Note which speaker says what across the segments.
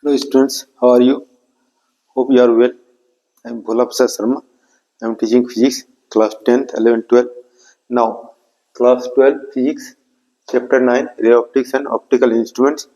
Speaker 1: Hello students, how are you? Hope you are well. I am Bhola Prasad Sharma. I am teaching physics, class 10th, 11th, 12th. Now, class 12 physics, chapter 9, ray optics and optical instruments,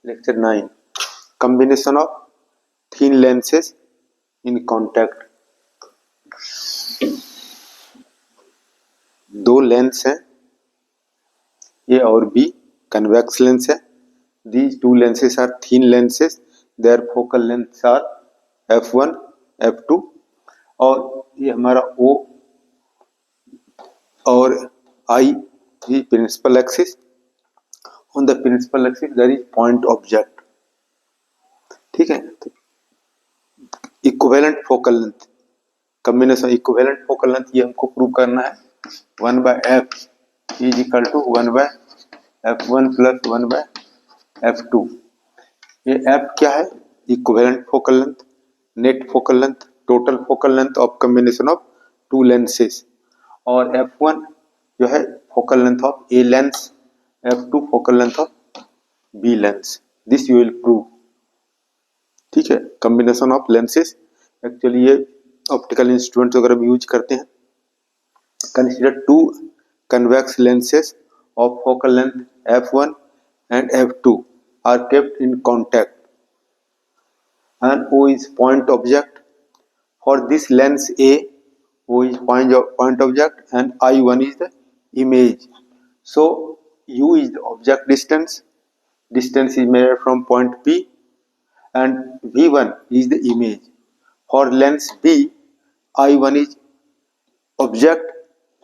Speaker 1: lecture 9. Combination of thin lenses in contact. दो lens हैं, A और B, convex lens है. These two lenses are thin lenses. Their focal lengths are f1, f2. और ये हमारा O और I is principal axis. On the principal axis there is point object. ठीक है, तो equivalent focal length, combination equivalent focal length ये हमको prove करना है. 1/f is equal to 1/f1 plus 1/f2. ये f क्या है? Equivalent focal length, net focal length, total focal length of combination of two lenses. और f1 जो है focal length of A lens, f2 focal length of B lens. This you will prove. ठीक है, combination of lenses. Actually ये optical instruments वगैरह भी use करते हैं. Consider two convex lenses of focal length f1 and f2 are kept in contact and O is point object. For this lens A, O is point object and I1 is the image. So U is the object distance. Distance is measured from point P and V1 is the image. For lens B, I1 is object,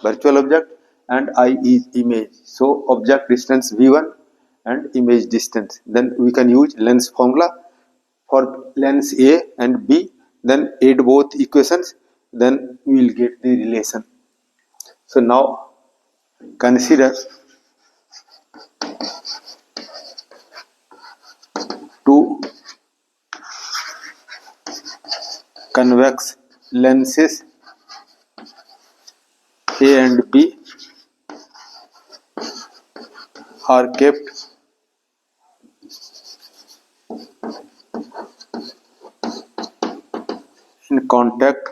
Speaker 1: virtual object, and I is image. So object distance V1 and image distance. Then we can use lens formula for lens A and B. Then add both equations. Then we will get the relation. So now consider two convex lenses A and B are kept in contact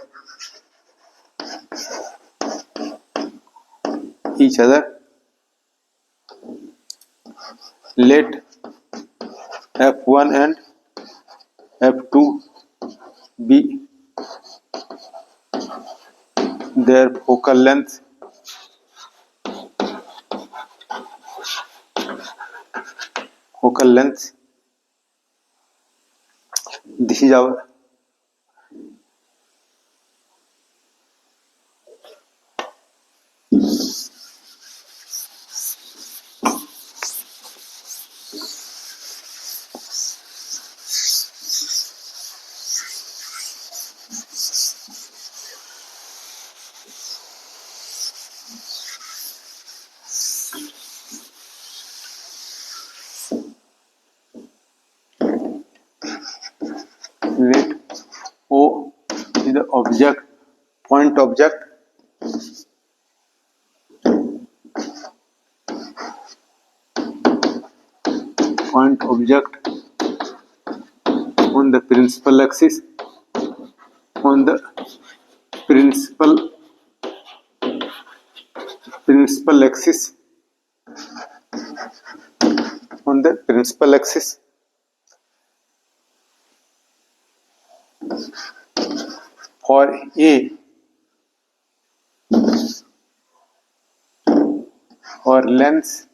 Speaker 1: each other. Let f1 and f2 be their focal length. Focal length. This is our let O is the object, point object, point object on the principal axis, on the principal axis, on the principal axis. For A, for lens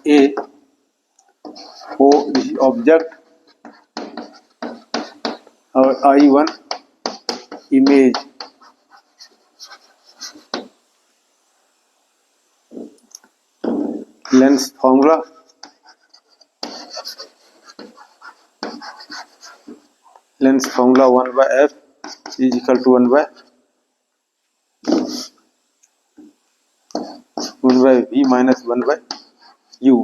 Speaker 1: A, O is object or I1 image. Lens formula. Lens formula 1/f is equal to 1/v minus 1/u.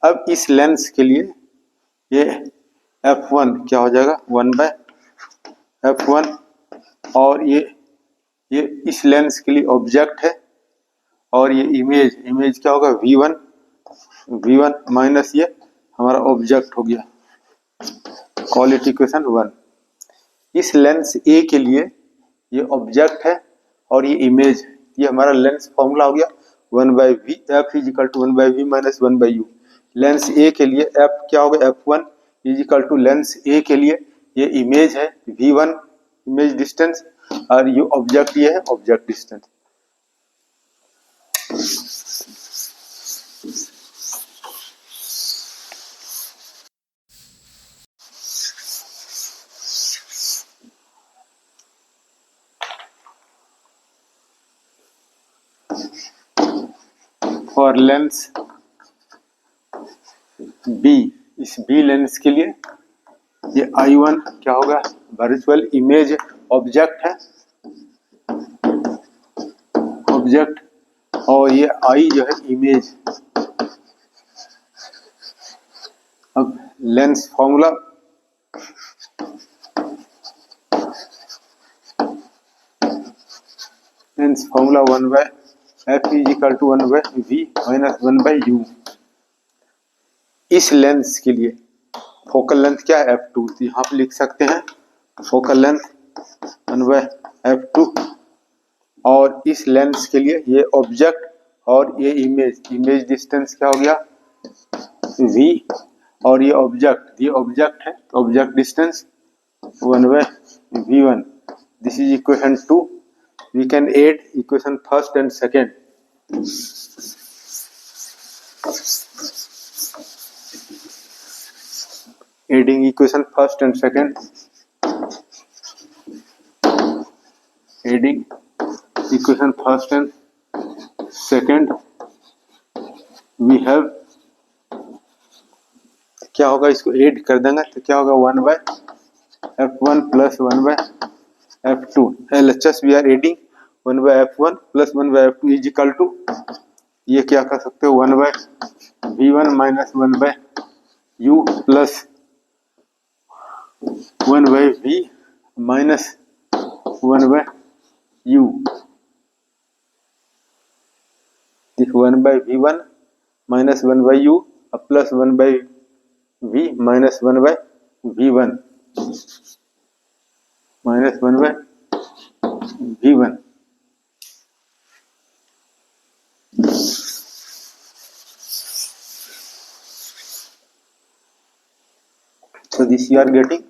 Speaker 1: अब इस lens के लिए ये f1 क्या हो जाएगा? 1/f1. और ये इस लेंस के लिए ऑब्जेक्ट है और ये इमेज क्या होगा V1 माइनस ये हमारा ऑब्जेक्ट हो गया, कॉल इट इक्वेशन 1। इस लेंस ए के लिए ये ऑब्जेक्ट है और ये इमेज, ये हमारा लेंस फॉर्मूला हो गया 1/v, f is equal to 1/v minus 1/u। Lens A के लिए f क्या होगा, f1 is equal to lens A के लिए ये इमेज है v1 इमेज डिस्टेंस, और ये ऑब्जेक्ट ये है object distance. For lens B, इस बी लेंस के लिए ये I1 क्या होगा, वर्चुअल इमेज ऑब्जेक्ट है, ऑब्जेक्ट, और ये I जो है इमेज। अब lens formula lens formula 1/f is equal to 1/v minus 1/u। इस लेंस के लिए फोकल लेंथ क्या है, f2, तो यहाँ पे लिख सकते हैं फोकल लेंथ 1/f2, और इस लेंस के लिए ये ऑब्जेक्ट और ये इमेज डिस्टेंस क्या हो गया v, और ये ऑब्जेक्ट है, object distance 1/v1। This is equation 2। We can add equation first and second. Adding equation first and second. Adding equation first and second. We have क्या होगा, इसको ऐड कर देंगे तो क्या होगा 1/f1 plus 1/f2। LHS we are adding 1/f1 plus 1/f2 is equal to, ये क्या कर सकते हो 1/v1 minus 1/u plus 1/v minus 1/u। 1/v1 minus 1/u plus 1/v minus 1/v1 minus 1/v1। So this you are getting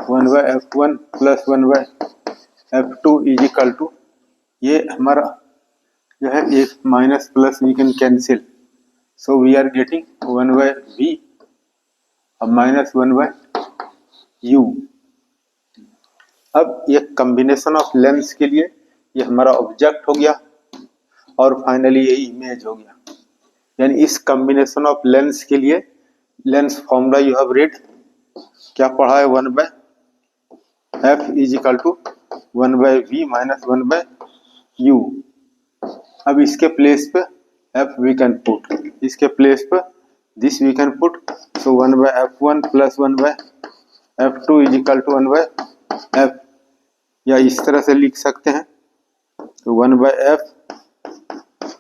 Speaker 1: 1/f1 plus 1/f2 is equal to, ये हमारा जो है एक minus plus we can cancel, so we are getting 1/v minus 1/u। अब ये combination of lens के लिए ये हमारा ऑब्जेक्ट हो गया और फाइनली ये इमेज हो गया, यानी इस कॉम्बिनेशन ऑफ लेंस के लिए lens formula you have read, क्या पढ़ा है 1/f is equal to 1/v minus 1/u। अब इसके प्लेस पे f वी कैन पुट, इसके प्लेस पे this we can put, so 1/f1 plus 1/f2 is equal to 1/f, या इस तरह से लिख सकते हैं तो 1/f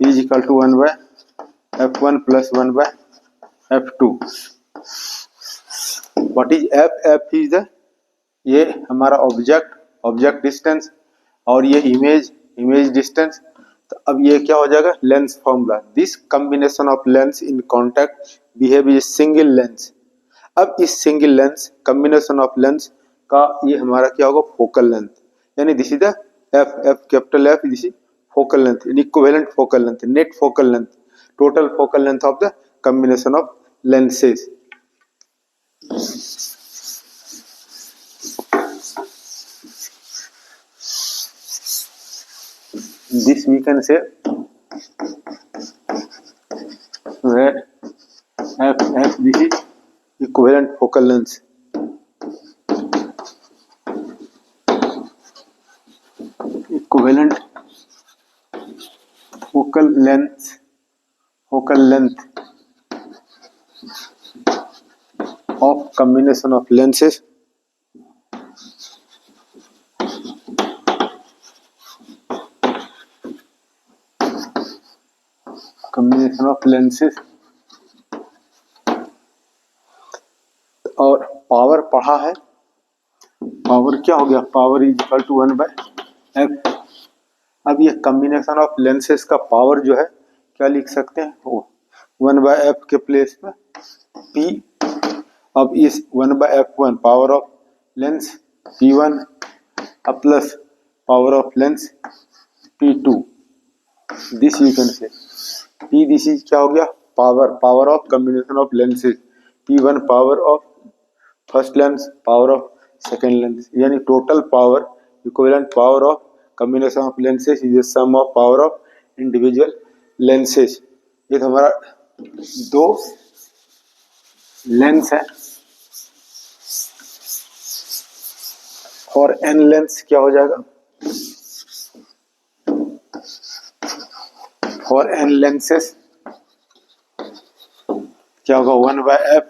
Speaker 1: is equal to 1/f1 plus 1/f2। What is f is the, ये हमारा ऑब्जेक्ट डिस्टेंस और ये इमेज डिस्टेंस। तो अब ये क्या हो जाएगा lens formula, this combination of lens in contact behave as single lens. अब इस single lens combination of lens का ये हमारा क्या होगा फोकल लेंथ, यानी this is the f capital F, this is focal length, equivalent focal length, net focal length, total focal length of the combination of lenses. This we can say where f this is equivalent focal length, equivalent focal length of combination of lenses combination of lenses और power पढ़ा है, power क्या हो गया, power is equal to 1/f। अब ये combination of lenses का power जो है क्या लिख सकते हैं, वो 1/f के प्लेस पे p। अब इस 1/f1 power of lens p1 अब plus power of lens p2, this you can say p, this is क्या हो गया, power of combination of lenses, p1 power of first lens power of second lens, यानी total power equivalent power of combination of lenses is the sum of power of individual lenses. ये तो हमारा दो lens है, और n lens क्या हो जाएगा, और n लेंसेस क्या होगा, 1/f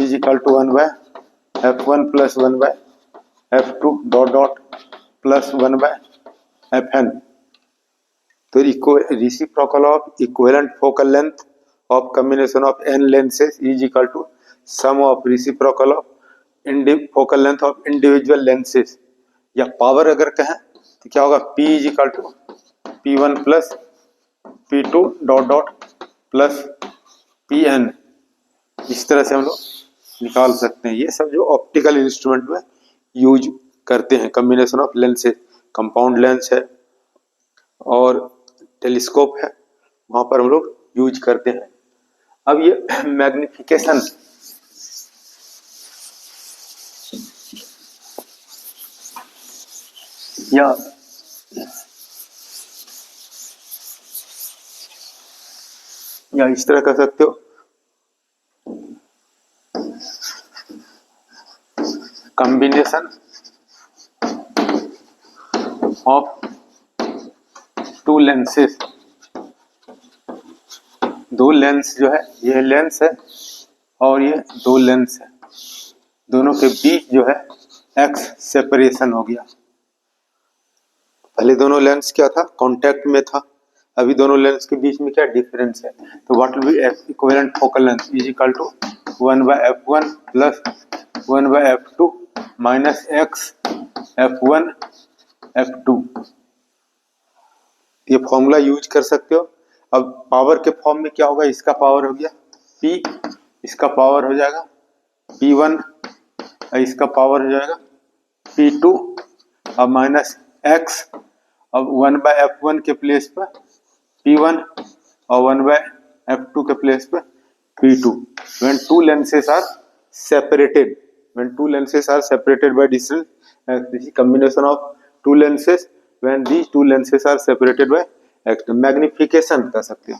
Speaker 1: is equal to 1/f1 plus 1/f2 dot dot plus 1/fn। तो reciprocal of equivalent focal length of combination of n lenses is equal to sum of reciprocal of focal length of individual lenses. या power अगर कहें तो क्या होगा, p is equal to p1 plus p2 dot dot plus pn। इस तरह से हम लोग निकाल सकते हैं। ये सब जो ऑप्टिकल इंस्ट्रूमेंट में यूज करते हैं, combination of lenses, compound lens है और टेलीस्कोप है, वहां पर हम लोग यूज करते हैं। अब ये मैग्निफिकेशन, या इस तरह कर सकते हो, कॉम्बिनेशन ऑफ टू लेंसेज, दो लेंस जो है, ये लेंस है और ये दो लेंस है, दोनों के बीच जो है x सेपरेशन हो गया। पहले दोनों लेंस क्या था, कांटेक्ट में था, अभी दोनों लेंस के बीच में क्या डिफरेंस है। तो what will be equivalent focal length is equal to 1/f1 plus 1/f2 minus x f1 f2। ये फॉर्मूला यूज कर सकते हो। अब पावर के फॉर्म में क्या होगा, इसका पावर हो गया p, इसका पावर हो जाएगा p1, इसका पावर हो जाएगा p2, अब माइनस x, अब 1/f1 के प्लेस पर p1 और 1/f2 के प्लेस पर p2। when two lenses are separated by distance, this is combination of two lenses when these two lenses are separated by magnification कर सकते हो।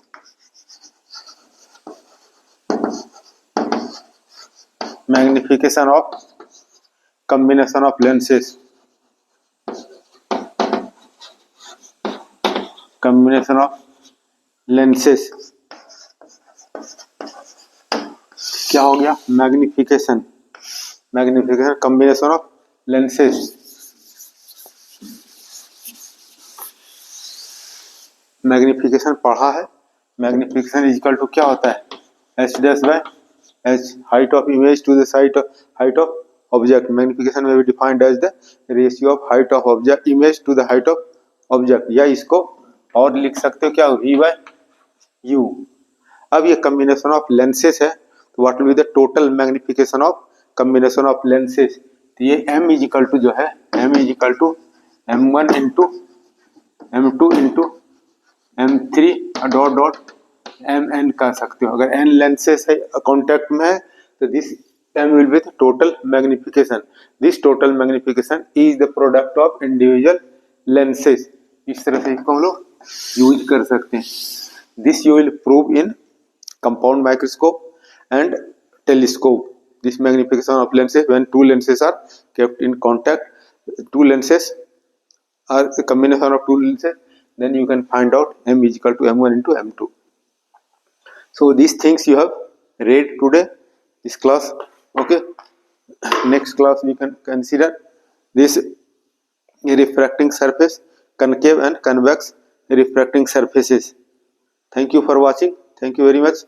Speaker 1: Magnification of combination of lenses, combination of lenses क्या हो गया, magnification, magnification combination of lenses. Magnification पढ़ा है, magnification is equal to क्या होता है, h dash by h, height of image to the height of object. Magnification में भी defined as the ratio of height of object image to the height of object, या इसको और लिख सकते हो क्या, v/u। अब ये कॉम्बिनेशन ऑफ लेंसेज है, तो what will be the total magnification of combination of lenses. तो ये m इज इक्वल टू जो है, m is equal to m1 into m2 into m3 dot dot mn कर सकते हो। अगर n लेंसेज है कॉन्टेक्ट में है तो this m will be the total magnification. This total magnification is the product of individual lenses. इस तरह से इसको हम लोग यूज कर सकते हैं। This you will prove in compound microscope and telescope. This magnification of lenses when two lenses are kept in contact, two lenses are the combination of two lenses, then you can find out m is equal to m1 into m2. So these things you have read today this class. Okay, next class we can consider this refracting surface, concave and convex refracting surfaces. Thank you for watching. Thank you very much.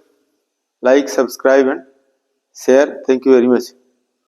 Speaker 1: Like, subscribe and share. Thank you very much.